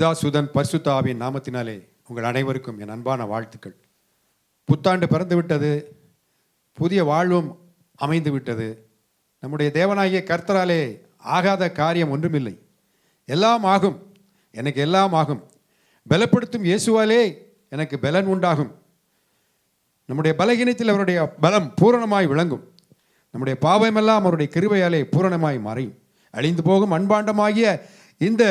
பிதா சுதன் பரிசுத்த ஆவியின் நாமத்தினாலே உங்கள் அனைவருக்கும் என் அன்பான வாழ்த்துக்கள். புத்தாண்டு பிறந்து விட்டது, புதிய வாழ்வும் அமைந்து விட்டது. நம்முடைய தேவனாகிய கர்த்தராலே ஆகாத காரியம் ஒன்றுமில்லை. எல்லாம் ஆகும், எனக்கு எல்லாம் ஆகும். பலப்படுத்தும் இயேசுவாலே எனக்கு பலன் உண்டாகும். நம்முடைய பலகீனத்தில் அவருடைய பலம் பூரணமாய் விளங்கும். நம்முடைய பாவமெல்லாம் அவருடைய கிருபையாலே பூரணமாய் மறையும். அழிந்து போகும் மண்பாண்டமாகிய இந்த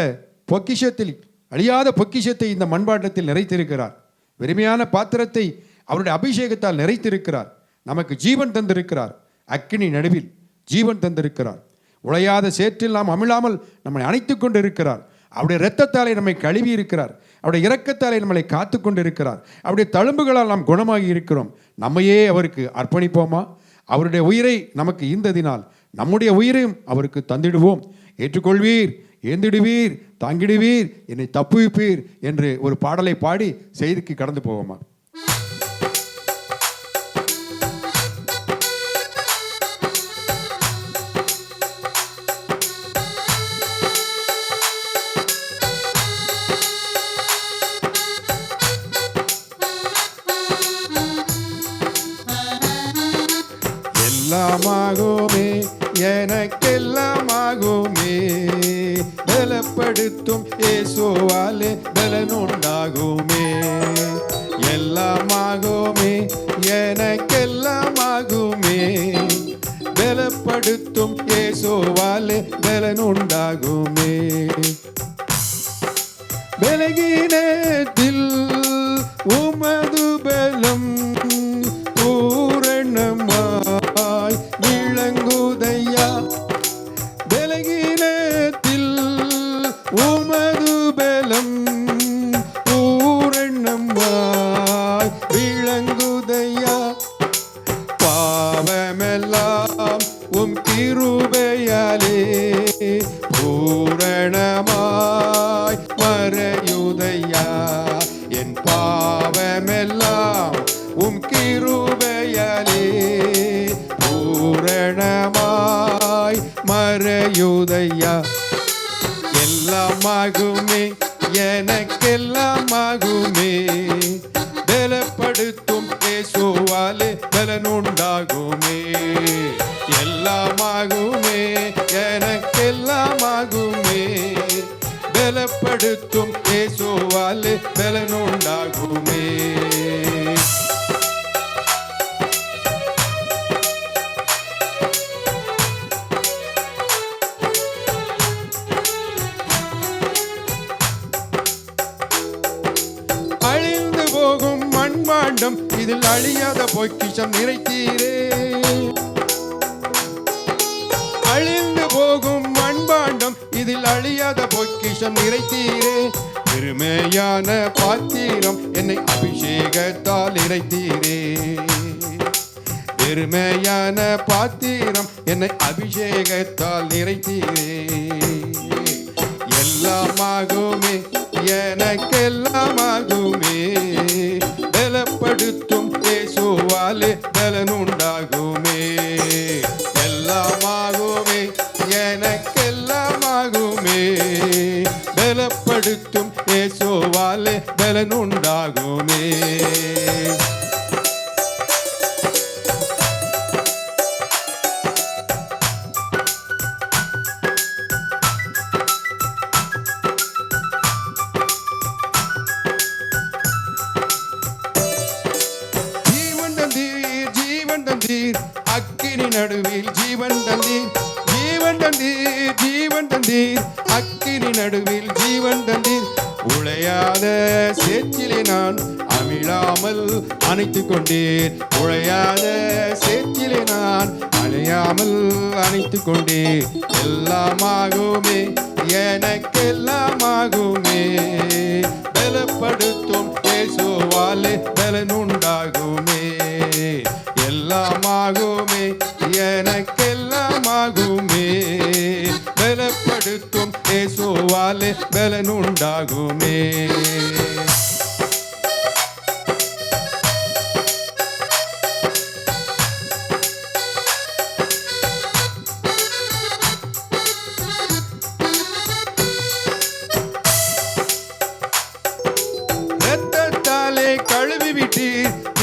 பொக்கிஷத்தில் அழியாத பொக்கிஷத்தை இந்த மண்பாண்டத்தில் நிறைத்திருக்கிறார். வெறுமையான பாத்திரத்தை அவருடைய அபிஷேகத்தால் நிறைத்திருக்கிறார். நமக்கு ஜீவன் தந்திருக்கிறார். அக்கினி நடுவில் ஜீவன் தந்திருக்கிறார். உழையாத சேற்றில் நாம் அமிழாமல் நம்மை அணைத்து கொண்டு இருக்கிறார். அவருடைய இரத்தத்தாலே நம்மை கழுவி இருக்கிறார். அவருடைய இரக்கத்தாலே நம்மளை காத்து கொண்டு இருக்கிறார். அவருடைய தழும்புகளால் நாம் குணமாகி இருக்கிறோம். நம்மையே அவருக்கு அர்ப்பணிப்போமா? அவருடைய உயிரை நமக்கு ஈந்ததினால் நம்முடைய உயிரையும் அவருக்கு தந்திடுவோம். ஏற்றுக்கொள்வீர், ஏந்திடுவீர், தாங்கிடுவீர், என்னை தப்புவிப்பீர் என்று ஒரு பாடலை பாடி செய்திக்கு கடந்து போவோமா? எல்லாமாகுமே, எனக்கெல்லாமாகுமே, பலப்படுத்தும் இயேசுவாலே பலனுண்டாகுமே. எல்லாமாகுமே, எனக்கெல்லாமாகுமே, பலப்படுத்தும் இயேசுவாலே பலனுண்டாகுமே. பலகீனத்தில் உமது பலம் பூரணமாய் விளங்குதையா. பலகீனத்தில் உமது பலம் பூரணமாய் விளங்குதையா. பாவமெல்லாம் உம் கிருபையாலே பூரணமாய் மறையுதையா. என் பாவமெல்லாம் உம் கிருபையாலே பூரணமாய் மறையுதையா. எல்லாமாகுமே, எனக்கெல்லாமாகுமே, பலப்படுத்தும் இயேசுவாலே பலனுண்டாகுமே. எல்லாமாகுமே, எனக்கெல்லாமாகுமே, பலப்படுத்தும் இயேசுவாலே பலனுண்டாகுமே. அழிந்து போகும் மண்பாண்டம் இதில் அழியாத பொக்கிஷம் நிறைத்தீரே. அழிந்து போகும் மண்பாண்டம் இதில் அழியாத பொக்கிஷம் நிறைத்தீரே. பெருமையான பாத்திரம் என்னை அபிஷேகத்தால் நிறைத்தீரே. பெருமையான பாத்திரம் என்னை அபிஷேகத்தால் நிறைத்தீரே. எல்லாமாகுமே, எனக்கெல்லாமாகுமே, பலப்படுத்தும் இயேசுவாலே பலனுண்டாகுமே. எல்லாமாகுமே, எனக்கெல்லாமாகுமே, பலப்படுத்தும் இயேசுவாலே பலனுண்டாகுமே. அக்கினி நடுவில் ஜீவன் தந்தீர், ஜீவன் தந்தீர், ஜீவன் தந்தீர். அக்கினி நடுவில் ஜீவன் தந்தீர். உழையாத சேற்றிலே நான் அமிழாமல் அணைத்துக் கொண்டேன். உழையாத சேற்றிலே நான் அணையாமல் அணைத்துக் கொண்டேன். எல்லாமாகுமே, எனக்கெல்லாமாகுமே, பலப்படுத்தும் இயேசுவாலே பலனுண்டாகுமே. எல்லாமாகுமே, எனக்கெல்லாமாகுமே, பலப்படுத்தும் இயேசுவாலே பலனுண்டாகுமே.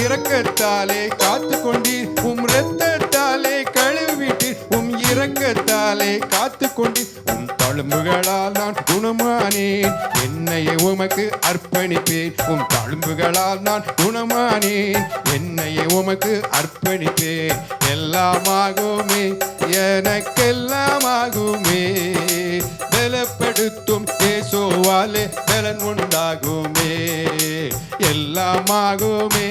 இரக்கத்தாலே காத்து கொண்டீர், உம் இரத்தத்தாலே கழுவிட்டீர், உம் இரக்கத்தாலே காத்து கொண்டீர், உம் தழும்புகளால் நான் குணமானேன், என்னையே உமக்கு அர்ப்பணிப்பேன், உம் தழும்புகளால் நான் குணமானேன், என்னையே உமக்கு அர்ப்பணிப்பேன். எல்லாமாகுமே எனக்கெல்லாமாகுமே, பலப்படுத்தும் இயேசுவாலே பலன் உண்டாகுமே. எல்லாமாகுமே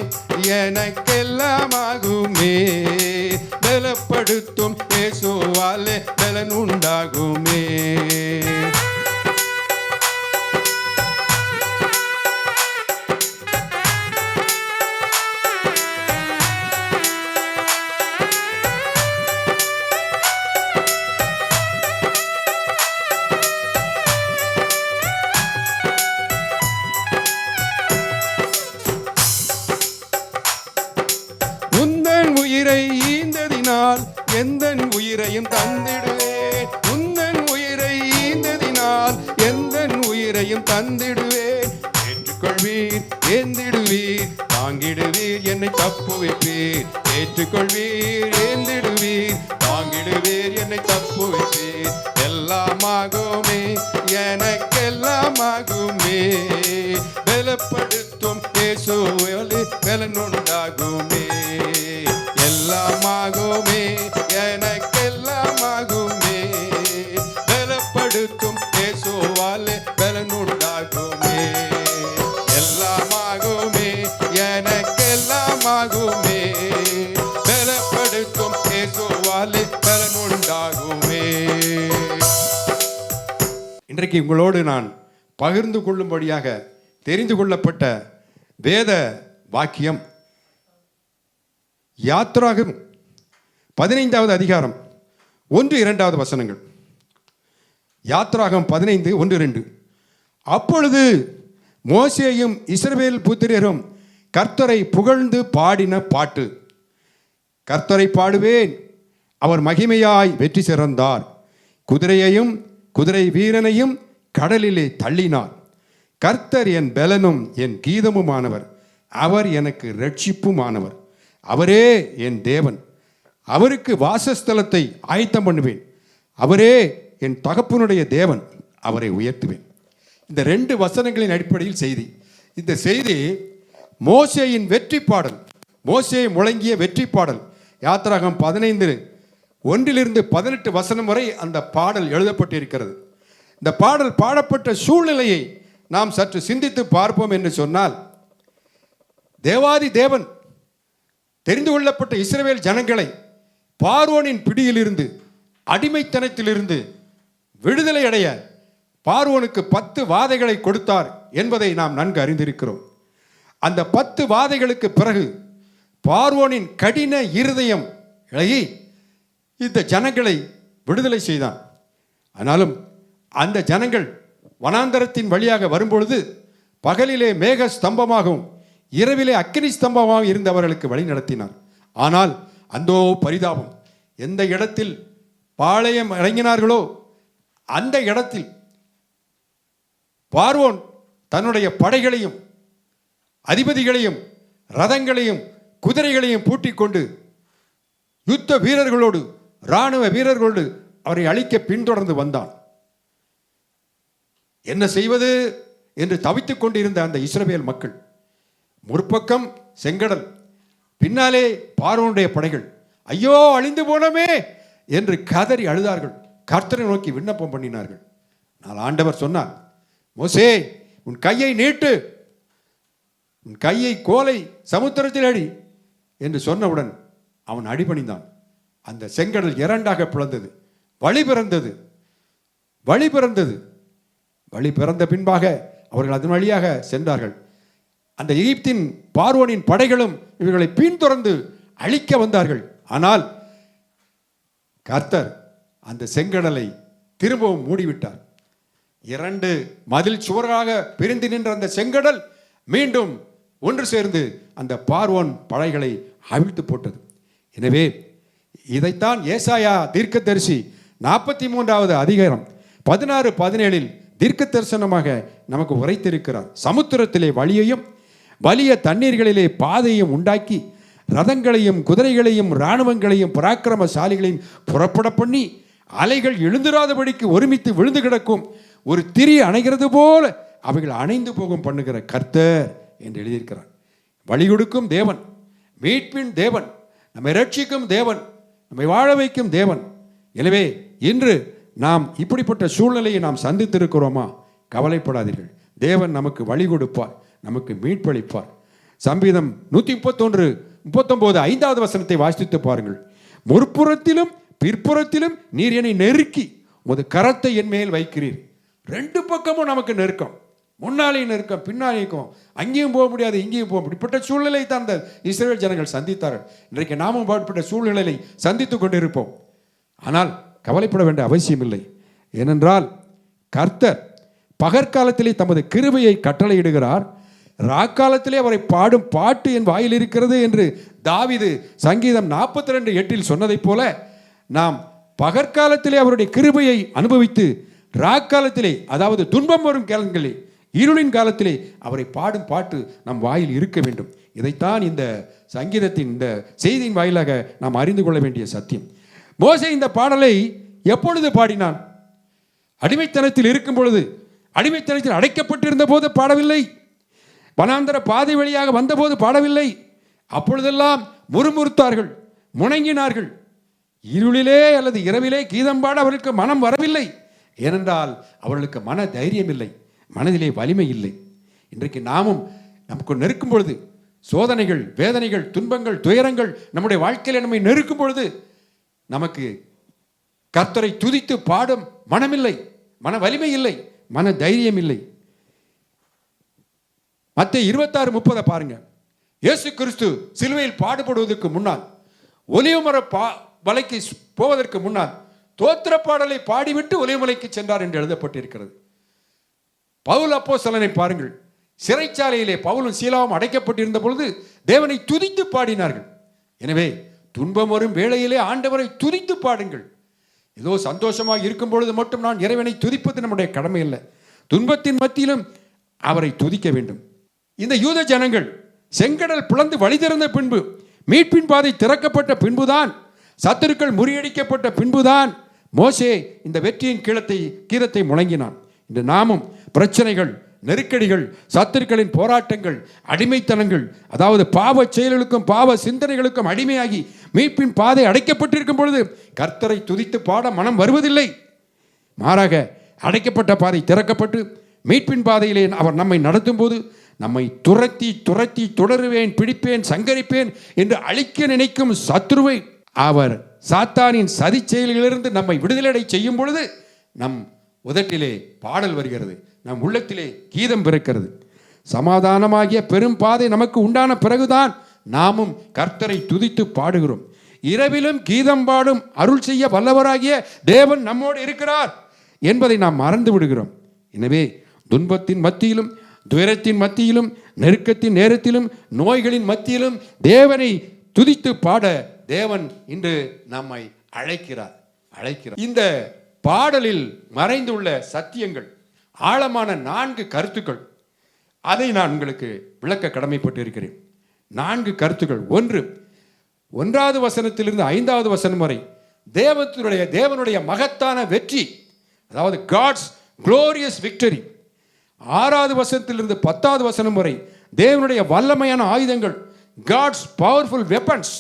எனக்கெல்லாமாகுமே, பலப்படுத்தும் இயேசுவாலே பலன் உண்டாகுமே. உந்தன் உயிரை ஈந்ததினால் எந்தன் உயிரையும் தந்திடுவேன், உந்தன் உயிரை ஈந்ததினால் எந்தன் உயிரையும் தந்திடுவேன். ஏற்றுக்கொள்வீர் ஏந்திடுவீர் தாங்கிடுவீர் என்னை தப்புவிப்பீர், ஏற்றுக்கொள்வீர் ஏந்திடுவீர் தாங்கிடுவீர் என்னை தப்புவிப்பீர். எல்லாமாகுமே எனக்கெல்லாமாகுமே, பலப்படுத்தும் இயேசுவாலே பலன் உண்டாகுமே. எல்லாமாகுமே எனக்கெல்லாமாகுமே, பலப்படுத்தும் இயேசுவாலே பலன் உண்டாகுமே. எல்லாமாகுமே எனக்கெல்லாமாகுமே, பலப்படுத்தும் இயேசுவாலே பலன் உண்டாகுமே. இன்றைக்கு உங்களோடு நான் பகிர்ந்து கொள்ளும்படியாக தெரிந்து கொள்ளப்பட்ட வேத வாக்கியம் யாத்ராகம் 15வது அதிகாரம் 1-2 வசனங்கள். யாத்ராகம் 15:1-2. அப்பொழுது மோசேயும் இஸ்ரவேல் புத்திரரும் கர்த்தரை புகழ்ந்து பாடின பாட்டு. கர்த்தரை பாடுவேன், அவர் மகிமையாய் வெற்றி சிறந்தார், குதிரையையும் குதிரை வீரனையும் கடலிலே தள்ளினார். கர்த்தர் என் பலனும் என் கீதமுமானவர், அவர் எனக்கு இரட்சிப்புமானவர், அவரே என் தேவன், அவருக்கு வாசஸ்தலத்தை ஆயத்தம் பண்ணுவேன், அவரே என் தகப்பனுடைய தேவன், அவரை உயர்த்துவேன். இந்த 2 வசனங்களின் அடிப்படையில் செய்தி. இந்த செய்தி மோசேயின் வெற்றி பாடல், மோசே முழங்கிய வெற்றி பாடல். யாத்ராகம் 15:1-18 வசனம் வரை அந்த பாடல் எழுதப்பட்டிருக்கிறது. இந்த பாடல் பாடப்பட்ட சூழ்நிலையை நாம் சற்று சிந்தித்து பார்ப்போம் என்று சொன்னால், தேவாதி தேவன் தெரிந்து கொள்ளப்பட்ட இஸ்ரவேல் ஜனங்களை பார்வோனின் பிடியிலிருந்து, அடிமைத்தனத்திலிருந்து விடுதலை அடைய பார்வோனுக்கு 10 வாதைகளை கொடுத்தார் என்பதை நாம் நன்கு அறிந்திருக்கிறோம். அந்த 10 வாதைகளுக்கு பிறகு பார்வோனின் கடின இருதயம் இழகி இந்த ஜனங்களை விடுதலை செய்தான். ஆனாலும் அந்த ஜனங்கள் வனாந்தரத்தின் வழியாக வரும்பொழுது பகலிலே மேக ஸ்தம்பமாகவும் இரவிலே அக்கினி ஸ்தம்பமாக இருந்தவர்களுக்கு வழி நடத்தினார். ஆனால் அந்தோ பரிதாபம், எந்த இடத்தில் பாளையம் இறங்கினார்களோ அந்த இடத்தில் பார்வோன் தன்னுடைய படைகளையும் அதிபதிகளையும் ரதங்களையும் குதிரைகளையும் பூட்டிக் கொண்டு யுத்த வீரர்களோடு இராணுவ வீரர்களோடு அவரை அழிக்க பின்தொடர்ந்து வந்தான். என்ன செய்வது என்று தவித்துக் கொண்டிருந்த அந்த இஸ்ரவேல் மக்கள், முற்பக்கம் செங்கடல், பின்னாலே பார்வோனுடைய படைகள், ஐயோ அழிந்து போனோமே என்று கதறி அழுதார்கள். கர்த்தரை நோக்கி விண்ணப்பம் பண்ணினார்கள். நான் ஆண்டவர் சொன்னார், மோசே உன் கையை நீட்டு, உன் கையை கோலை சமுத்திரத்தில் அடி என்று சொன்னவுடன் அவன் அடிபணிந்தான். அந்த செங்கடல் 2ஆக பிளந்தது, வழி பிறந்தது. வழி பிறந்த பின்பாக அவர்கள் அதன் வழியாக சென்றார்கள். அந்த எகிப்தின் பார்வோனின் படைகளும் இவர்களை பின்தொடர்ந்து அழிக்க வந்தார்கள். ஆனால் கர்த்தர் அந்த செங்கடலை திரும்பவும் மூடிவிட்டார். 2 மதில் சுவராக பிரிந்து நின்ற அந்த செங்கடல் மீண்டும் ஒன்று சேர்ந்து அந்த பார்வோன் படைகளை அவிழ்த்து போட்டது. எனவே இதைத்தான் ஏசாயா தீர்க்கதரிசி 43வது அதிகாரம் 16-17 தீர்க்க தரிசனமாக நமக்கு உரைத்திருக்கிறார். சமுத்திரத்திலே வழியையும் வலிய தண்ணீர்களிலே பாதையும் உண்டாக்கி ரதங்களையும் குதிரைகளையும் இராணுவங்களையும் பராக்கிரமசாலிகளையும் புறப்பட பண்ணி அலைகள் எழுந்திராதபடிக்கு ஒருமித்து விழுந்து கிடக்கும் ஒரு திரி அணைகிறது போல அவைகள் அணைந்து போகும் பண்ணுகிற கர்த்தர் என்று எழுதியிருக்கிறார். வழி கொடுக்கும் தேவன், மீட்பின் தேவன், நம்மை ரட்சிக்கும் தேவன், நம்மை வாழ வைக்கும் தேவன். எனவே இன்று நாம் இப்படிப்பட்ட சூழ்நிலையை நாம் சந்தித்திருக்கிறோமா? கவலைப்படாதீர்கள். தேவன் நமக்கு வழி கொடுப்பார், நமக்கு மீட்பளிப்பார். சங்கீதம் 139 5வது வசனத்தை வாசித்து பாருங்கள். முற்புறத்திலும் பிற்புறத்திலும் நீர் என்னை நெருக்கி உமது கரத்தை என் மேல் வைக்கிறீர். ரெண்டு பக்கமும் நமக்கு நெருக்கம், முன்னாலேயும் நெருக்கம், பின்னாலேயும். அங்கேயும் போக முடியாது, இங்கேயும் போக முடியும். இப்படிப்பட்ட சூழ்நிலை தான் அந்த இஸ்ரவேல் ஜனங்கள் சந்தித்தார்கள். இன்றைக்கு நாமும் பாடுபட்ட சூழ்நிலையை சந்தித்துக் கொண்டிருப்போம். ஆனால் கவலைப்பட வேண்டிய அவசியம் இல்லை. ஏனென்றால் கர்த்தர் பகற்காலத்திலே தமது கிருபையை கட்டளையிடுகிறார், ராக்காலத்திலே அவரை பாடும் பாட்டு என் வாயில் இருக்கிறது என்று தாவீது சங்கீதம் 42:8 சொன்னதைப் போல நாம் பகற்காலத்திலே அவருடைய கிருபையை அனுபவித்து ராக்காலத்திலே, அதாவது துன்பம் வரும் காலங்களிலே, இருளின் காலத்திலே அவரை பாடும் பாட்டு நம் வாயில் இருக்க வேண்டும். இதைத்தான் இந்த சங்கீதத்தின் இந்த செய்தியின் வாயிலாக நாம் அறிந்து கொள்ள வேண்டிய சத்தியம். மோசே இந்த பாடலை எப்பொழுது பாடினான்? அடிமைத்தனத்தில் இருக்கும் பொழுது, அடிமைத்தனத்தில் அடைக்கப்பட்டிருந்த போது பாடவில்லை. வனாந்தர பாதை வழியாக வந்தபோது பாடவில்லை. அப்பொழுதெல்லாம் முறுமுறுத்தார்கள், முணங்கினார்கள். இருளிலே அல்லது இரவிலே கீதம் பாட அவர்களுக்கு மனம் வரவில்லை. ஏனென்றால் அவர்களுக்கு மன தைரியம் இல்லை, மனதிலே வலிமை இல்லை. இன்றைக்கு நாமும் நமக்கு நெருக்கும் பொழுது, சோதனைகள், வேதனைகள், துன்பங்கள், துயரங்கள் நம்முடைய வாழ்க்கையில் நம்மை நெருக்கும் பொழுது நமக்கு கர்த்தரை துதித்து பாடும் மனமில்லை, மன வலிமை இல்லை, மன தைரியம் இல்லை. மத்தேயு 26:30 பாருங்க. இயேசு கிறிஸ்து சிலுவையில் பாடுபடுவதற்கு முன்னால், ஒலிவமர மலைக்கு போவதற்கு முன்னால் தோத்திர பாடலை பாடிவிட்டு ஒலிவமலைக்கு சென்றார் என்று எழுதப்பட்டிருக்கிறது. பவுல் அப்போஸ்தலனை பாருங்கள். சிறைச்சாலையிலே பவுலும் சீலாவும் அடைக்கப்பட்டிருந்த பொழுது தேவனை துதித்து பாடினார்கள். எனவே துன்பம் வரும் வேளையிலே ஆண்டவரை துதித்து பாடுங்கள். ஏதோ சந்தோஷமாக இருக்கும் பொழுது மட்டும் நான் இறைவனை துதிப்பது நம்முடைய கடமை இல்லை. துன்பத்தின் மத்தியிலும் அவரை துதிக்க வேண்டும். இந்த யூத ஜனங்கள் செங்கடல் பிளந்து வழி திறந்த பின்பு, மீட்பின் பாதை திறக்கப்பட்ட பின்புதான், சத்துருக்கள் முறியடிக்கப்பட்ட பின்புதான் மோசே இந்த வெற்றியின் கீதத்தை முழங்கினான். இன்று நாமும் பிரச்சனைகள், நெருக்கடிகள், சத்துருக்களின் போராட்டங்கள், அடிமைத்தனங்கள், அதாவது பாவ செயல்களுக்கும் பாவ சிந்தனைகளுக்கும் அடிமையாகி மீட்பின் பாதை அடைக்கப்பட்டிருக்கும் பொழுது கர்த்தரை துதித்து பாட மனம் வருவதில்லை. மாறாக அடைக்கப்பட்ட பாதை திறக்கப்பட்டு மீட்பின் பாதையிலே அவர் நம்மை நடத்தும் போது நம்மை துரத்தி துரத்தி தொடருவேன், பிடிப்பேன், சங்கரிப்பேன் என்று அழிக்க நினைக்கும் சத்துருவை அவர் சாத்தானின் சதி செயல்களிலிருந்து நம்மை விடுதலை செய்யும் பொழுது நம் உதட்டிலே பாடல் வருகிறது, நம் உள்ளத்திலே கீதம் பிறக்கிறது. சமாதானமாகிய பெரும் பாதை நமக்கு உண்டான பிறகுதான் நாமும் கர்த்தரை துதித்து பாடுகிறோம். இரவிலும் கீதம் பாடும் அருள் செய்ய வல்லவராகிய தேவன் நம்மோடு இருக்கிறார் என்பதை நாம் மறந்து விடுகிறோம். எனவே துன்பத்தின் மத்தியிலும், துயரத்தின் மத்தியிலும், நெருக்கத்தின் நேரத்திலும், நோய்களின் மத்தியிலும் தேவனை துதித்து பாட தேவன் இன்று நம்மை அழைக்கிறார். இந்த பாடலில் மறைந்துள்ள சத்தியங்கள், ஆழமான 4 கருத்துக்கள், அதை நான் உங்களுக்கு விளக்க கடமைப்பட்டு இருக்கிறேன். 4 கருத்துக்கள். 1வது வசனத்திலிருந்து 5வது வசனம் வரை தேவனுடைய மகத்தான வெற்றி, அதாவது காட்ஸ் குளோரியஸ் விக்டரி. 6வது வசனத்திலிருந்து 10வது வசனம் வரை தேவனுடைய வல்லமையான ஆயுதங்கள், காட்ஸ் பவர்ஃபுல் வெப்பன்ஸ்.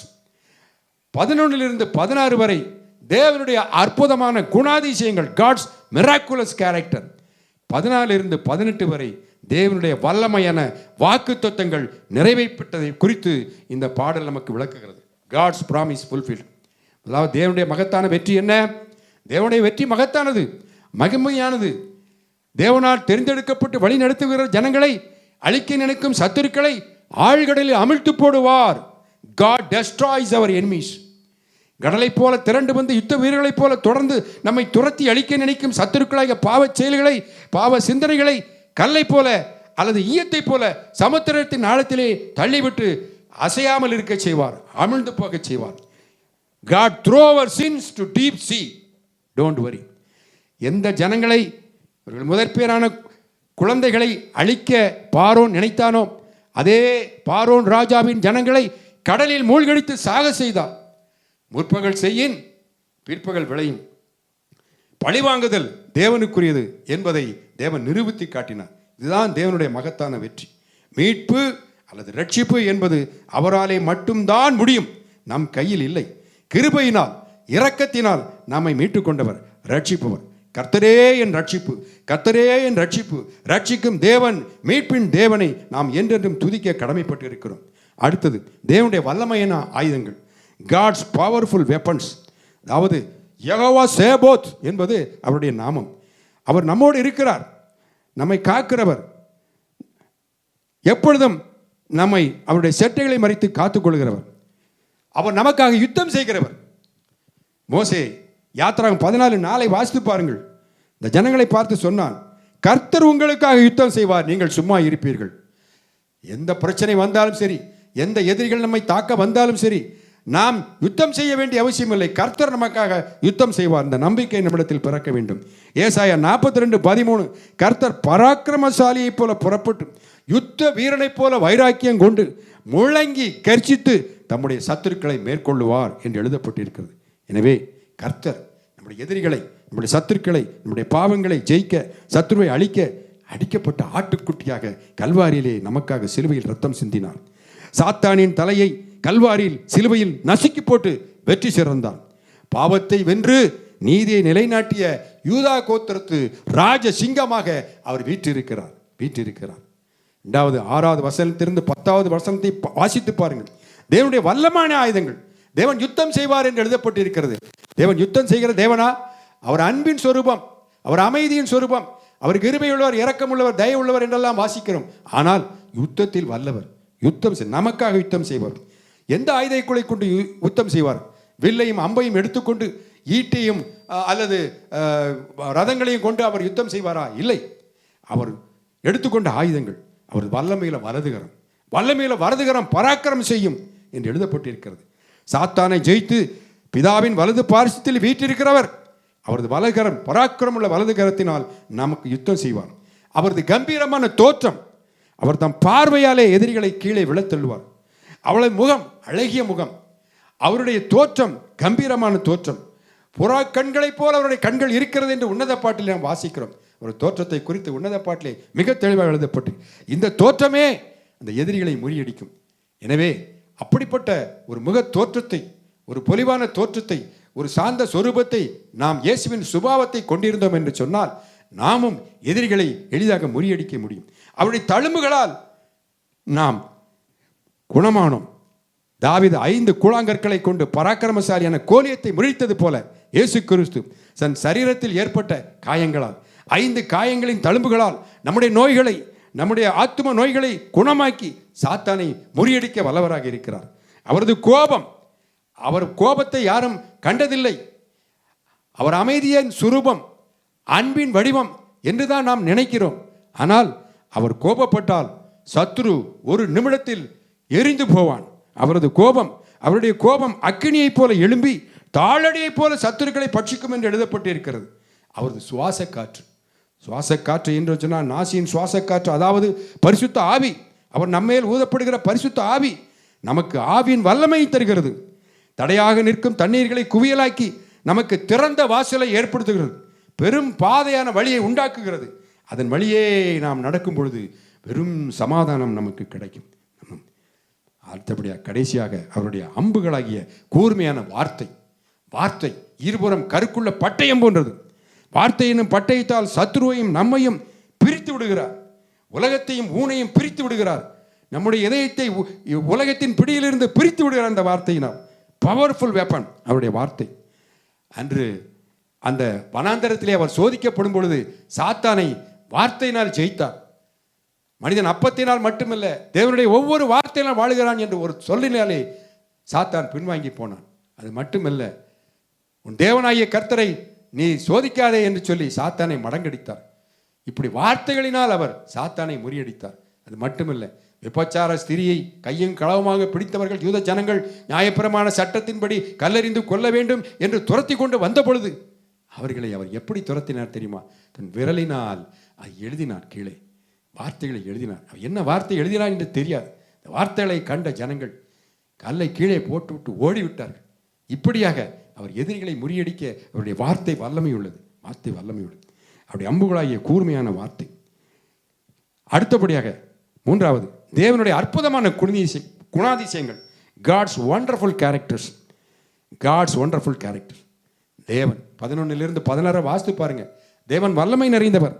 11லிருந்து 16 வரை தேவனுடைய அற்புதமான குணாதிசயங்கள், காட்ஸ் மிராக்குலஸ் கேரக்டர். 14லிருந்து 18 வரை தேவனுடைய வல்லமையான வாக்குத்தத்தங்கள் நிறைவேற்றதை குறித்து இந்த பாடல் நமக்கு விளக்குகிறது. God's promise fulfilled. அதாவது தேவனுடைய மகத்தான வெற்றி என்ன? தேவனுடைய வெற்றி மகத்தானது, மகிமையானது. தேவனால் தெரிந்தெடுக்கப்பட்டு வழி நடத்துகிற ஜனங்களை அழிக்க நினைக்கும் சத்துருக்களை ஆழ்கடலில் அமிழ்த்து போடுவார். God destroys our enemies. கடலை போல திரண்டு வந்து யுத்த வீரர்களைப் போல தொடர்ந்து நம்மை துரத்தி அழிக்க நினைக்கும் சத்துருக்களாக பாவ செயல்களை, பாவ சிந்தனைகளை கல்லை போல அல்லது ஈயத்தை போல சமுத்திரத்தின் ஆழத்திலே தள்ளிவிட்டு அசையாமல் இருக்க செய்வார், அமிழ்ந்து போக செய்வார். God throw our sins to deep sea. Don't worry. எந்த ஜனங்களை, முதற்பேரான குழந்தைகளை அழிக்க பார்வோன் நினைத்தானோ அதே பார்வோன் ராஜாவின் ஜனங்களை கடலில் மூழ்கடித்து சாக செய்தார். முற்பகல் செய்யின் பிற்பகல் விளையும். பழிவாங்குதல் தேவனுக்குரியது என்பதை தேவன் நிரூபித்து காட்டினார். இதுதான் தேவனுடைய மகத்தான வெற்றி. மீட்பு அல்லது ரட்சிப்பு என்பது அவராலே மட்டும்தான் முடியும், நம் கையில் இல்லை. கிருபையினால் இரக்கத்தினால் நம்மை மீட்டு கொண்டவர், ரட்சிப்பவர். கர்த்தரே என் ரட்சிப்பு, கர்த்தரே என் ரட்சிப்பு. ரட்சிக்கும் தேவன், மீட்பின் தேவனை நாம் என்றென்றும் துதிக்க கடமைப்பட்டு இருக்கிறோம். அடுத்தது தேவனுடைய வல்லமையான ஆயுதங்கள், காட்ஸ் பவர்ஃபுல் வெப்பன்ஸ். அதாவது யெகோவா சேபோத் என்பது அவருடைய நாமம். அவர் நம்மோடு இருக்கிறார், நம்மை காக்கிறவர், எப்பொழுதும் நம்மை அவருடைய செட்டைகளை மறைத்து காத்துக்கொள்கிறவர். அவர் நமக்காக யுத்தம் செய்கிறவர். மோசே யாத்திராகம் 14:4 வாசித்து பாருங்கள். இந்த ஜனங்களை பார்த்து சொன்னான், கர்த்தர் உங்களுக்காக யுத்தம் செய்வார், நீங்கள் சும்மா இருப்பீர்கள். எந்த பிரச்சனை வந்தாலும் சரி, எந்த எதிரிகள் நம்மை தாக்க வந்தாலும் சரி, நாம் யுத்தம் செய்ய வேண்டிய அவசியம் இல்லை. கர்த்தர் நமக்காக யுத்தம் செய்வார். இந்த நம்பிக்கை நம்மிடத்தில் பிறக்க வேண்டும். ஏசாயா 42:13, கர்த்தர் பராக்கிரமசாலியை போல புறப்பட்டு யுத்த வீரனைப் போல வைராக்கியம் கொண்டு முழங்கி கர்ச்சித்து தம்முடைய சத்துருக்களை மேற்கொள்ளுவார் என்று எழுதப்பட்டிருக்கிறது. எனவே கர்த்தர் நம்முடைய எதிரிகளை, நம்முடைய சத்துருக்களை, நம்முடைய பாவங்களை ஜெயிக்க, சத்துருவை அழிக்க அடிக்கப்பட்ட ஆட்டுக்குட்டியாக கல்வாரியிலே நமக்காக சிலுவையில் ரத்தம் சிந்தினார். சாத்தானின் தலையை கல்வாரியில் சிலுவையில் நசுக்கி போட்டு வெற்றி சிறந்தான். பாவத்தை வென்று நீதியை நிலைநாட்டிய யூதா கோத்திரத்து ராஜ சிங்கமாக அவர் வீற்றிருக்கிறார். 6வது வசனத்திலிருந்து 10வது வசனத்தை வாசித்து பாருங்கள். தேவனுடைய வல்லமான ஆயுதங்கள். தேவன் யுத்தம் செய்வார் என்று எழுதப்பட்டிருக்கிறது. தேவன் யுத்தம் செய்கிற தேவனா? அவர் அன்பின் சொரூபம், அவர் அமைதியின் சொரூபம், அவர் கிருபை உள்ளவர், இரக்கம் உள்ளவர், தயவு உள்ளவர் என்றெல்லாம் வாசிக்கிறோம். ஆனால் யுத்தத்தில் வல்லவர், நமக்காக யுத்தம் செய்வார். எந்த ஆயுதங்களை கொண்டு யுத்தம் செய்வார்? வில்லையும் அம்பையும் எடுத்துக்கொண்டு ஈட்டையும் அல்லது ரதங்களையும் கொண்டு அவர் யுத்தம் செய்வாரா? இல்லை. அவர் எடுத்துக்கொண்ட ஆயுதங்கள் அவர் வல்லமையில வலதுகரம், வல்லமையில வலதுகரம் பராக்கிரமம் செய்யும் என்று எழுதப்பட்டிருக்கிறது. சாத்தானை ஜெயித்து பிதாவின் வலது பார்சத்தில் வீற்றிருக்கிறவர். அவரது வலதுகரம், பராக்கிரமம் உள்ள வலதுகரத்தினால் நமக்கு யுத்தம் செய்வார். அவரது கம்பீரமான தோற்றம், அவர் தம் பார்வையாலே எதிரிகளை கீழே விழத்தள்ளுவார். அவளது முகம் அழகிய முகம், அவருடைய தோற்றம் கம்பீரமான தோற்றம். புறா கண்களைப் போல அவருடைய கண்கள் இருக்கிறது என்று உன்னத பாட்டில் நாம் வாசிக்கிறோம். ஒரு தோற்றத்தை குறித்து உன்னத பாட்டிலே மிக தெளிவாக எழுதப்பட்டு, இந்த தோற்றமே அந்த எதிரிகளை முறியடிக்கும். எனவே அப்படிப்பட்ட ஒரு முக தோற்றத்தை, ஒரு பொலிவான தோற்றத்தை, ஒரு சாந்த சொரூபத்தை நாம் இயேசுவின் சுபாவத்தை கொண்டிருந்தோம் என்று சொன்னால் நாமும் எதிரிகளை எளிதாக முறியடிக்க முடியும். அவருடைய தழும்புகளால் நாம் குணமானோம். தாவீது 5 கூழாங்கற்களை கொண்டு பராக்கிரமசாலியான கோலியத்தை முறித்தது போல இயேசு கிறிஸ்து தன் சரீரத்தில் ஏற்பட்ட காயங்களால், 5 காயங்களின் தழும்புகளால் நம்முடைய நோய்களை, நம்முடைய ஆத்தும நோய்களை குணமாக்கி சாத்தானை முறியடிக்க வல்லவராக இருக்கிறார். அவரது கோபம், அவர் கோபத்தை யாரும் கண்டதில்லை. அவர் அமைதியின் சுரூபம், அன்பின் வடிவம் என்றுதான் நாம் நினைக்கிறோம். ஆனால் அவர் கோபப்பட்டால் சத்துரு ஒரு நிமிடத்தில் எரிந்து போவான். அவருடைய கோபம் அக்கினியைப் போல எழும்பி தாளடியைப் போல சத்துருக்களை பட்சிக்கும் என்று எழுதப்பட்டிருக்கிறது. அவரது சுவாச காற்று என்று சொன்னால் நாசியின் சுவாச காற்று, அதாவது பரிசுத்த ஆவி. அவர் நம்மேல் ஊதப்படுகிற பரிசுத்த ஆவி நமக்கு ஆவியின் வல்லமை தருகிறது. தடையாக நிற்கும் தண்ணீர்களை குவியலாக்கி நமக்கு திறந்த வாசலை ஏற்படுத்துகிறது. பெரும் பாதையான வழியை உண்டாக்குகிறது. அதன் வழியே நாம் நடக்கும் பொழுது பெரும் சமாதானம் நமக்கு கிடைக்கும். அடுத்தபடியாக கடைசியாக அவருடைய அம்புகளாகிய கூர்மையான வார்த்தை இருபுறம் கருக்குள்ள பட்டயம் போன்றது. வார்த்தை என்னும் பட்டயத்தால் சத்ருவையும் நம்மையும் பிரித்து விடுகிறார். உலகத்தையும் ஊனையும் பிரித்து விடுகிறார். நம்முடைய இதயத்தை உலகத்தின் பிடியிலிருந்து பிரித்து விடுகிறார் அந்த வார்த்தையினால். பவர்ஃபுல் வெப்பன் அவருடைய வார்த்தை. அன்று அந்த வனாந்தரத்திலே அவர் சோதிக்கப்படும் பொழுது சாத்தானை வார்த்தையினால் ஜெயித்தார். மனிதன் அப்பத்தினால் மட்டுமல்ல, தேவனுடைய ஒவ்வொரு வார்த்தையினால் வாழுகிறான் என்று ஒரு சொல்லினாலே சாத்தான் பின்வாங்கி போனான். அது மட்டுமல்ல, உன் தேவனாகிய கர்த்தரை நீ சோதிக்காதே என்று சொல்லி சாத்தானை மடங்கடித்தார். இப்படி வார்த்தைகளினால் அவர் சாத்தானை முறியடித்தார். அது மட்டுமல்ல, விபச்சார ஸ்திரியை கையும் களவுமாக பிடித்தவர்கள் யூத ஜனங்கள் நியாயப்பிரமாண சட்டத்தின்படி கல்லெறிந்து கொள்ள வேண்டும் என்று துரத்தி கொண்டு வந்த பொழுது அவர்களை அவர் எப்படி துரத்தினார் தெரியுமா? தன் விரலினால் எழுதினார் கீழே. வார்த்தைகளை எழுதினார். என்ன வார்த்தை எழுதினார் என்று தெரியாது. இந்த வார்த்தைகளை கண்ட ஜனங்கள் கல்லை கீழே போட்டுவிட்டு ஓடிவிட்டார்கள். இப்படியாக அவர் எதிரிகளை முறியடிக்க அவருடைய வார்த்தை வல்லமை உள்ளது. வார்த்தை வல்லமை உள்ளது. அவருடைய அம்புகளாகிய கூர்மையான வார்த்தை. அடுத்தபடியாக மூன்றாவது, தேவனுடைய அற்புதமான குணாதிசயங்கள். God's wonderful characters. God's wonderful character. தேவன் 11 16 வாசித்து பாருங்க. தேவன் வல்லமை நிறைந்தவர்,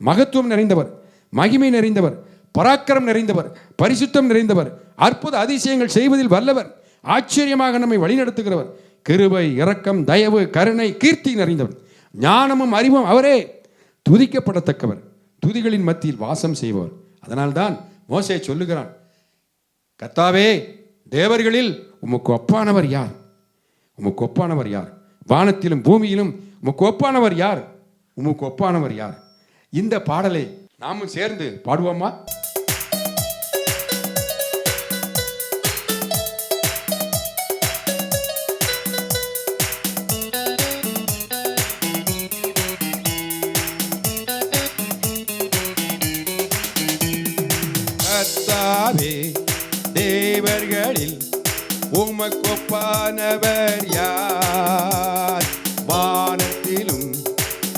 மகத்துவம் நிறைந்தவர், மகிமை நிறைந்தவர், பராக்கிரம் நிறைந்தவர், பரிசுத்தம் நிறைந்தவர், அற்புத அதிசயங்கள் செய்வதில் வல்லவர், ஆச்சரியமாக நம்மை வழிநடத்துகிறவர், கிருபை, இரக்கம், தயவு, கருணை, கீர்த்தி நிறைந்தவர், ஞானமும் அறிவும் அவரே, துதிக்கப்படத்தக்கவர், துதிகளின் மத்தியில் வாசம் செய்பவர். அதனால்தான் மோசே சொல்லுகிறான், கர்த்தாவே, தேவர்களில் உமக்கு ஒப்பானவர் யார்? உமக்கு ஒப்பானவர் யார்? வானத்திலும் பூமியிலும் உமக்கு ஒப்பானவர் யார்? உமக்கு ஒப்பானவர் யார்? இந்த பாடலை நாமும் சேர்ந்து பாடுவோமா? கர்த்தாவே, தேவர்களில் உமக்கொப்பானவர் யார்? வானத்திலும்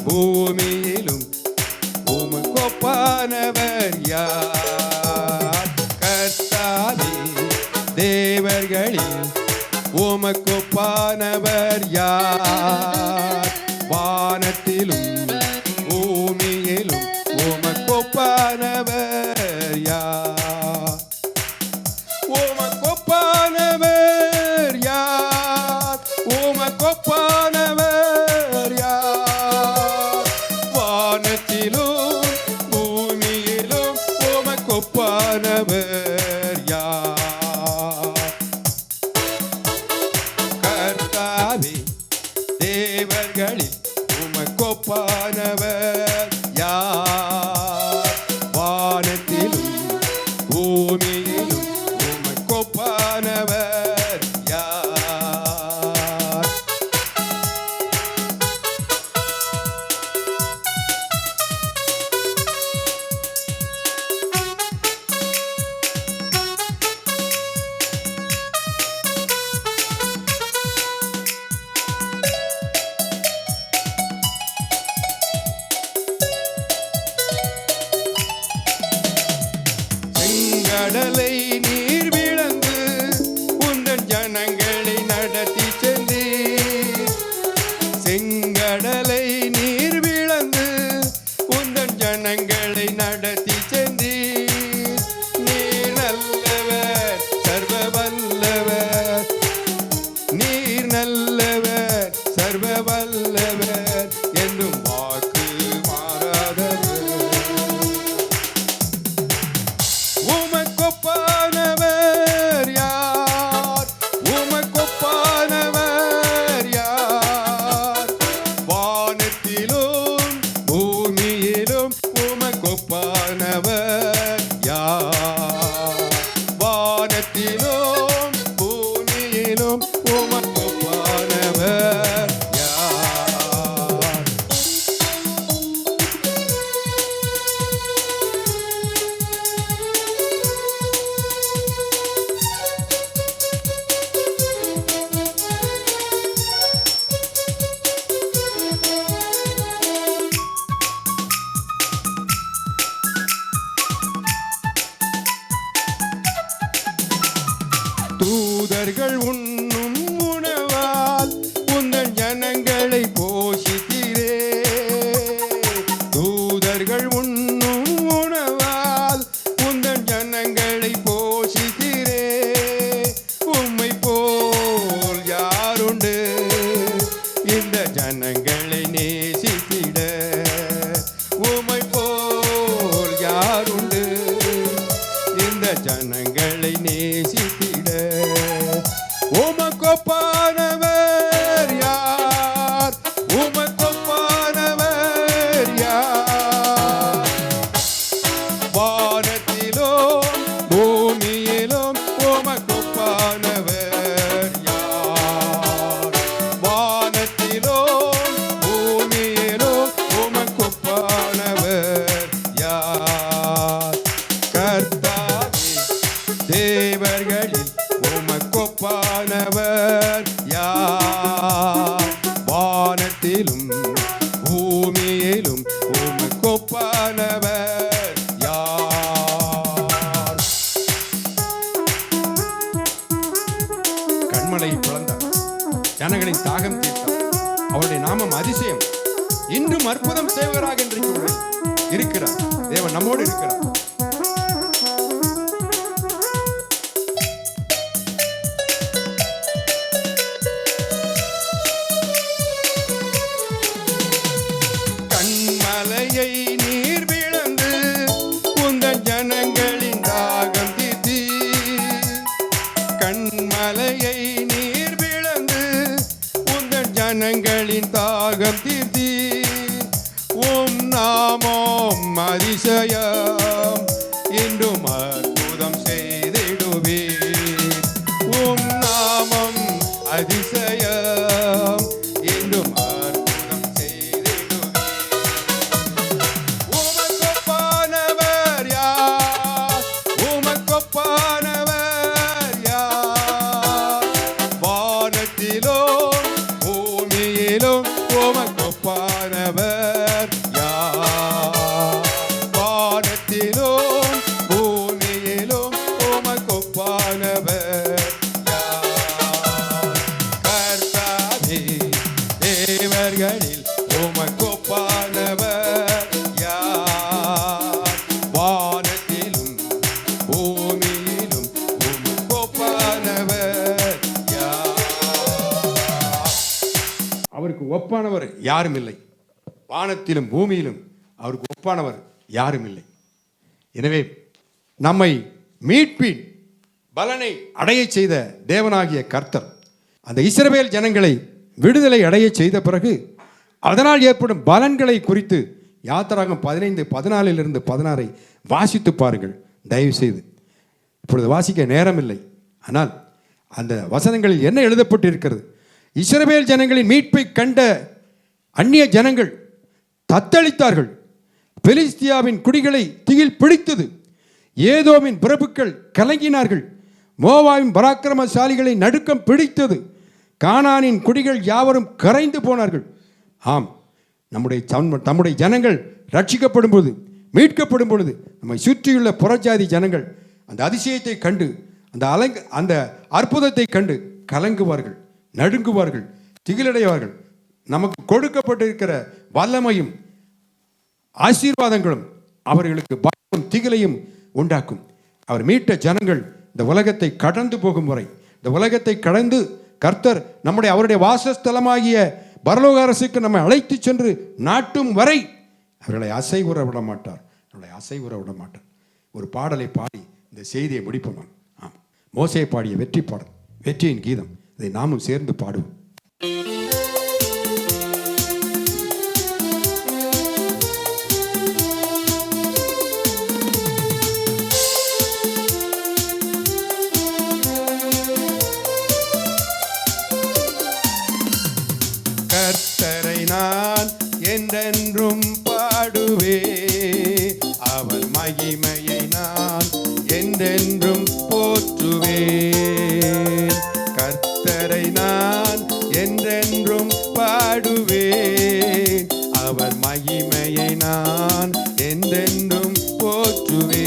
பூமியிலும் உமக்கொப்பானவர் யார்? கர்த்தாவே, தேவர்களில் உமக்கொப்பானவர் யார்? வானத்திலும் பூமியிலும் உமக்கொப்பானவர் யார்? உமக்கொப்பானவர் யார்? உமக்கொப்பானவர் யார்? வானத்திலும் பூமியிலும் உமக்கொப்பானவர் யார்? கர்த்தாவே, தேவர்களில் உமக்கொப்பானவர் யார்? வானத்திலும் பூமியிலும் உமக்கொப்பானவர் யார்? கடலை நீர் விளந்து உந்தன் ஜனங்களை நடத்தி சென்றீர். செங்கடலை நீர் விளந்து உந்தன் ஜனங்களை நடத்தி சென்றீர். நீர் நல்லவர், சர்வ வல்லவர். நீர் நல்லவர், சர்வ வல்லவர், என்றும் வாக்கு மாறாதவர். உமக்கொப்பானவர் யார்? உமக்கொப்பானவர் யார்? வானத்திலும் பூமியிலும் உமக்கொப்பானவர் யார்? வானத்திலும் பூமியிலும் உமக்கொப்பானவர் யார்? தூதர்கள் உண்ணும் உணவால் உந்தன் ஜனங்களை போஷித்தீரே. தூதர்கள் உண்ணும் உணவால் உந்தன் ஜனங்களை போஷித்தீரே. உம்மை போல் யாருண்டு இந்த ஜனங்களை நேசித்திட? உம்மை போல் யாருண்டு இந்த ஜனங்களை நேசித்திட? உமக்கொப்பானவர் யார்? உமக்கொப்பானவர் யார்? வானத்திலும் பூமியிலும் உமக்கொப்பானவர் யார்? வானத்திலும் பூமியிலும் உமக்கொப்பானவர் யார்? ஒப்பானவர் யார்? வானத்திலும் பூமியிலும் உமக்கு ஒப்பானவர் யார்? கண்மலை பிளந்தார், ஜனங்களின் தாகம் தீர்த்தார். அவருடைய நாமம் அதிசயம். இன்றும் அற்புதம் செய்வராக இன்றைக்கு இருக்கிறார். தேவன் நம்மோடு இருக்கிறார். கண்மலையை நீர் விளந்து உந்தன் ஜனங்களின் தாகம் தீர்த்தி. கண்மலையை நீர் விளந்து உந்தன் ஜனங்களின் தாகம் தீர்த்தி. உம் நாமம் அதிசயம், இன்றும் அற்புதம் செய்திடுவீர். உம் நாமம் அதிசயம், இன்றும் அற்புதம் செய்திடுவீர். உமக்கொப்பானவர் யார்? உமக்கொப்பானவர் யார்? வானத்திலும் பூமியிலும் உமக்கொப்பானவர் யார்? வானத்திலும் பூமியிலும் உமக்கொப்பானவர் யார்? கர்த்தாவே, தேவர்களில் உமக்கொப்பானவர் யார்? வானத்திலும் பூமியிலும் உமக்கொப்பானவர் யார்? அவருக்கு ஒப்பானவர் யாரும் இல்லை. வானத்திலும் பூமியிலும் அவருக்கு ஒப்பானவர் யாரும் இல்லை. எனவே நம்மை மீட்பின் பலனை அடைய செய்த தேவனாகிய கர்த்தர் அந்த இஸ்ரவேல் ஜனங்களை விடுதலை அடைய செய்த பிறகு அதனால் ஏற்படும் பலன்களை குறித்து யாத்திராகமம் 15:14 வாசித்து பாருங்கள் தயவு செய்து. இப்பொழுது வாசிக்க நேரம் இல்லை. ஆனால் அந்த வசனங்களில் என்ன எழுதப்பட்டு இருக்கிறது? இஸ்ரவேல் ஜனங்களின் மீட்பை கண்ட அந்நிய ஜனங்கள் தத்தளித்தார்கள். பெலிஸ்தியாவின் குடிகளை திகில் பிடித்தது. ஏதோமின் பிரபுக்கள் கலங்கினார்கள். மோவாவின் பராக்கிரமசாலிகளை நடுக்கம் பிடித்தது. கானானின் குடிகள் யாவரும் கரைந்து போனார்கள். ஆம், நம்முடைய ஜனங்கள் ரட்சிக்கப்படும் பொழுது, மீட்கப்படும் பொழுது நம்மை சுற்றியுள்ள புறஜாதி ஜனங்கள் அந்த அதிசயத்தை கண்டு, அந்த அற்புதத்தை கண்டு கலங்குவார்கள், நடுங்குவார்கள், திகிலடைவார்கள். நமக்கு கொடுக்கப்பட்டிருக்கிற வல்லமையும் ஆசீர்வாதங்களும் அவர்களுக்கு பயமும் திகிலையும் உண்டாக்கும். அவர் மீட்ட ஜனங்கள் இந்த உலகத்தை கடந்து போகும் வரை, இந்த உலகத்தை கடந்து கர்த்தர் அவருடைய வாசஸ்தலமாகிய பரலோக அரசுக்கு நம்மை அழைத்து சென்று நாட்டும் வரை அவர்களை அசைவுற விட மாட்டார். ஒரு பாடலை பாடி இந்த செய்தியை முடிப்போம். ஆம், மோசே பாடிய வெற்றி பாடல், வெற்றியின் கீதம். இதை நாமும் சேர்ந்து பாடுவோம். கர்த்தரை நான் என்றென்றும் பாடுவே, அவர் மகிமையை நான் என்றென்றும் போற்றுவேன். கர்த்தரை நான் என்றென்றும் பாடுவேன், அவர் மகிமையை நான் என்றென்றும் போற்றுவேன்.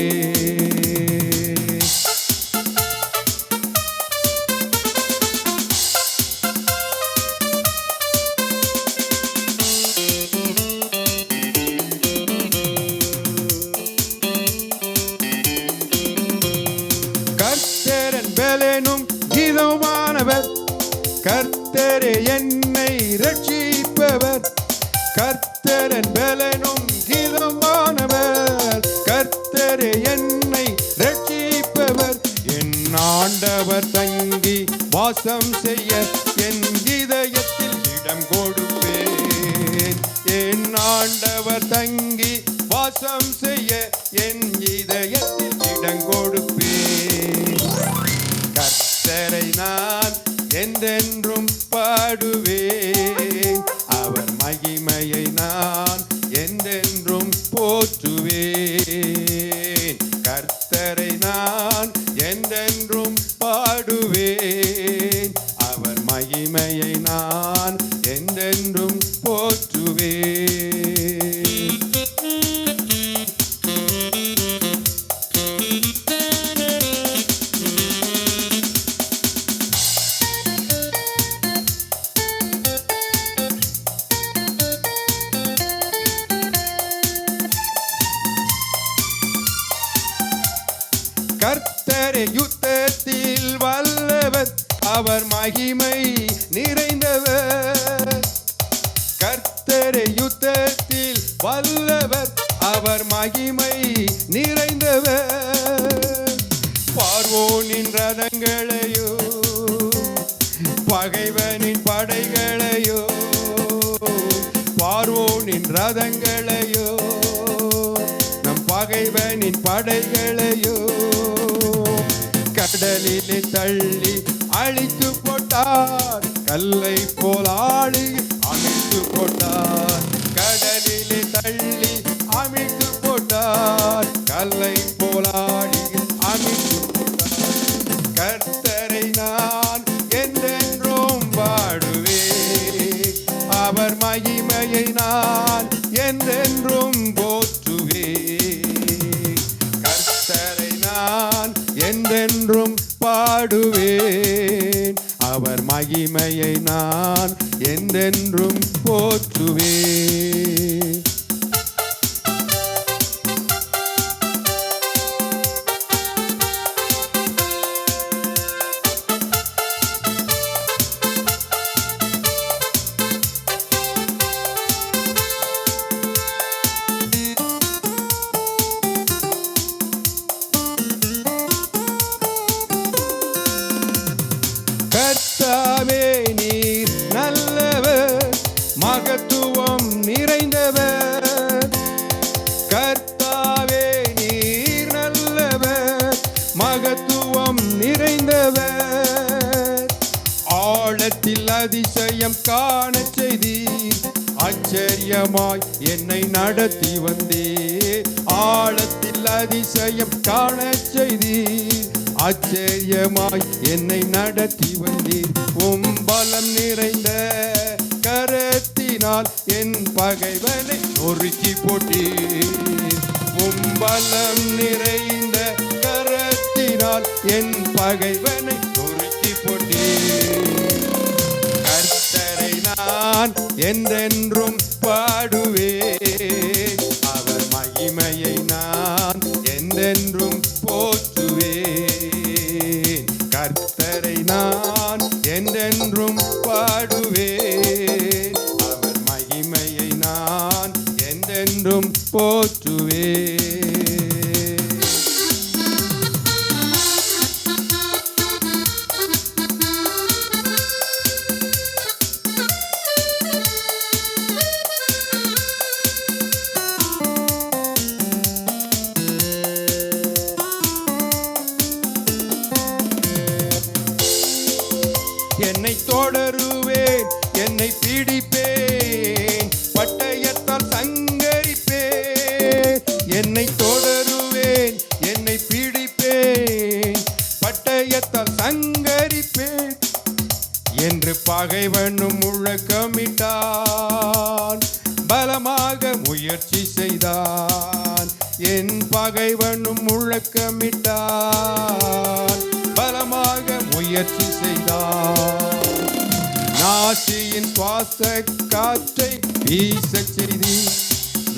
கர்த்தரே என்னை ரட்சிப்பவர், கர்த்தரன் பலனும் கீதமானவர். கர்த்தரே என்னை ரட்சிப்பவர், என் ஆண்டவர் தங்கி வாசம் செய்ய என் இதயத்தில் இடம் கொடுப்பேன். என் ஆண்டவர் தங்கி வாசம் செய்ய என் இதயத்தில் இடம் கொடுப்பேன். கர்த்தரை நான் என்றென்றும் பாடுவேன், அவர் மகிமையை நான் என்றென்றும் போற்றுவேன். கர்த்தரை நான் என்றென்றும் பாடுவேன், மகிமை நிறைந்தவர். கர்த்தரை யுத்தத்தில் வல்லவர், அவர் மகிமை நிறைந்தவர். பார்வோனின் ரதங்களையோ பகைவனின் படைகளையோ, பார்வோனின் ரதங்களையோ நம் பகைவனின் படைகளையோ கடலிலே தள்ளி அழித்து போட்டார். கல்லை போல் ஆளி அமிழ்த்து போட்டார். கடலிலே தள்ளி அமிழ்த்து போட்டார். கல்லை போல் ஆளி அமிழ்த்து போட்டார். கர்த்தரை நான் என்றென்றும் பாடுவேன், அவர் மகிமையை நான் என்றென்றும் போற்றுவேன். கர்த்தரை நான் என்றென்றும் பாடுவேன், அவர் மகிமையை நான் என்றென்றும் போற்றுவேன். கர்த்தாவே நீர் நல்லவர், மகத்துவம் நிறைந்தவர். கர்த்தாவே நீர் நல்லவர், மகத்துவம் நிறைந்தவர். ஆழத்தில் அதிசயம் காண செய்தீர், ஆச்சரியமாய் என்னை நடத்தி வந்தீர். ஆழத்தில் அதிசயம் காண செய்தீர், ஆச்சரியமாய் என்னை நடத்தி வந்தீர். பலம் நிறைந்த கரத்தினால் என் பகைவனை நொறுக்கி போட்டீர். பலம் நிறைந்த கரத்தினால் என் பகைவனை நொறுக்கி போட்டீர். கர்த்தரை நான் என்றென்றும் பாடுவேன், அவர் மகிமையை நான் என்றென்றும் போற்றுவேன். கர்த்தரை நான் என்றென்றும் பாடுவேன், அவர் மகிமையை நான் என்றென்றும் போற்றுவேன். என்னை தொடருவேன், என்னை பிடிப்பேன், பட்டயத்தால் சங்கரிப்பேன். என்னை தொடருவேன், என்னை பிடிப்பேன், பட்டயத்தால் சங்கரிப்பேன் என்று பகைவனும் முழக்கமிட்டான். பலமாக முயற்சி செய்தான், என் பகைவனும் முழக்கமிட்டான். பலமாக முயற்சி செய்தார். நாசியின் சுவாச காற்றை வீச செய்தீர்,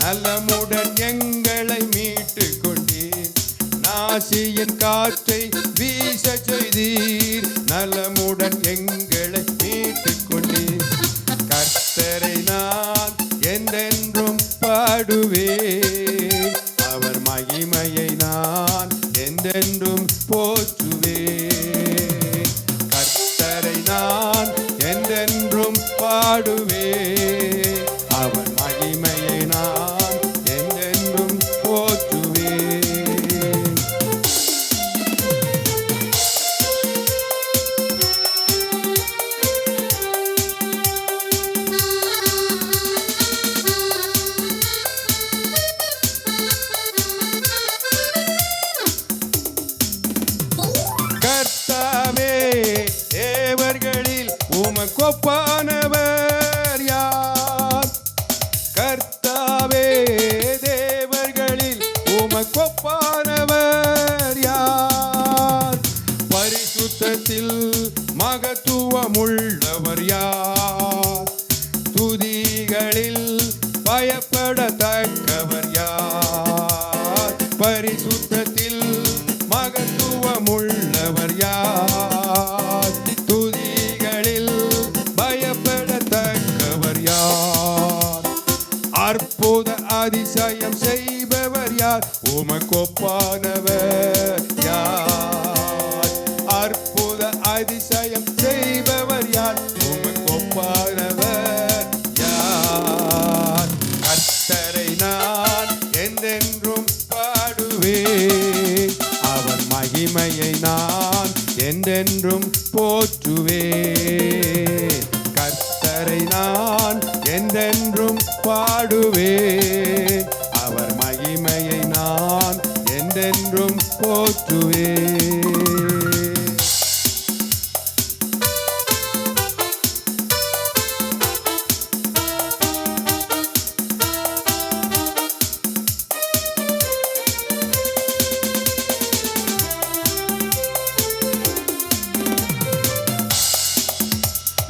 நலமுடன் எங்களை மீட்டு கொண்டீர். நாசியின் காற்றை வீச செய்தீர், நலமுடன் எங்களை மீட்டு கொண்டீர். கர்த்தரை நான் என்றென்றும் பாடுவேன், அவர் மகிமையை நான் என்றென்றும் போற்றுவேன். கர்த்தரை நான் என்றென்றும் பாடுவேன், அவர் மகிமையை நான் என்றென்றும் போற்றுவேன். கர்த்தாவே தேவர்களில் உமக்கொப்பானவர் யார்? கர்த்தாவே தேவர்களில் உமக்கொப்பானவர் யார்? பரிசுத்தத்தில் மகத்துவமுள்ளவர் யார்? துதிகளில் பயப்படத்தக்கவர் யார்? பரிசுத்தத்தில் மகத்துவமுள்ளவர் யார்? துதிகளில்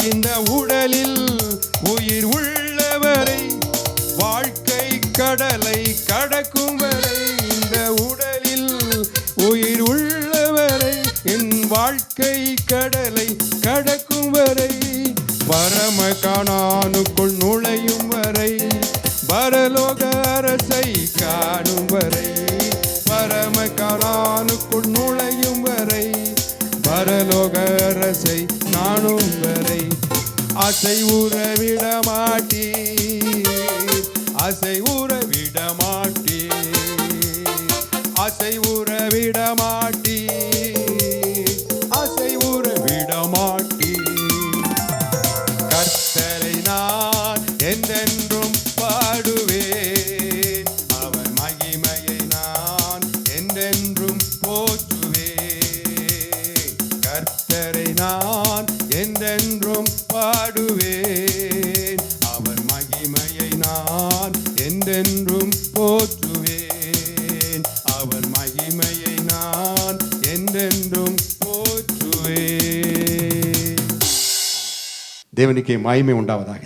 இந்த உடலில் உயிர் உள்ளவரை வாழ்க்கை கடலை கடக்கும் வரை, இந்த உடலில் உயிர் உள்ளவரை என் வாழ்க்கை கடலை கடக்கும் வரை, பரம கானானுக்குள் நுழையும் வரை, பரலோக அரசை காணும் வரை, பரம கானானுக்குள் நுழையும் வரை, பரலோக அரசை நானும் வரை, அசை உறவிட மாட்டே, அசை உறவிட மாட்டே, அசை உறவிட மாட்டே, அசை உறவிட மாட்டே. கர்த்தரை நான் என்றென்றும் பாடுவேன், அவர் மகிமையை நான் என்றென்றும் போற்றுவேன். கர்த்தரை நான் என்றென்றும் பாடுவேன், அவர் மகிமையை நான் என்றென்றும் போற்றுவேன், அவர் மகிமையை நான் என்றென்றும் போற்றுவேன். தேவனுக்கே மகிமை உண்டாவதாக.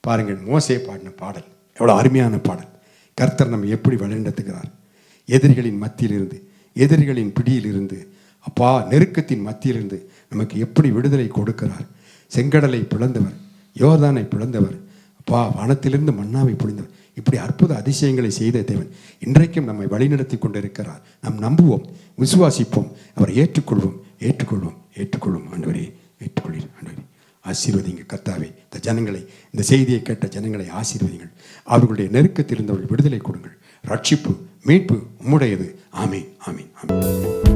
பாருங்கள், மோசே பாடின பாடல் எவ்வளவு அருமையான பாடல். கர்த்தர் நம்ம எப்படி வழிநடத்துகிறார். எதிரிகளின் மத்தியிலிருந்து, எதிரிகளின் பிடியிலிருந்து, அப்பா நெருக்கத்தின் மத்தியிலிருந்து நமக்கு எப்படி விடுதலை கொடுக்கிறார். செங்கடலை பிளந்தவர், யோர்தானை பிளந்தவர், அப்பா வானத்திலிருந்து மன்னாவை பொழிந்தவர். இப்படி அற்புத அதிசயங்களை செய்த தேவன் இன்றைக்கும் நம்மை வழிநடத்தி கொண்டிருக்கிறார். நாம் நம்புவோம், விசுவாசிப்போம், அவரை ஏற்றுக்கொள்வோம், ஏற்றுக்கொள்வோம், ஏற்றுக்கொள்வோம். ஆண்டவரே ஏற்றுக்கொள்கிறேன். ஆண்டவரே ஆசீர்வதிங்க கர்த்தாவே. இந்த ஜனங்களை, இந்த செய்தியை கேட்ட ஜனங்களை ஆசீர்வதிங்கள். அவர்களுடைய நெருக்கத்தில் இருந்தவர்கள் விடுதலை கொடுங்கள். ரட்சிப்பு, மீட்பு உம்முடையது. ஆமீன், ஆமீன், ஆமீன்.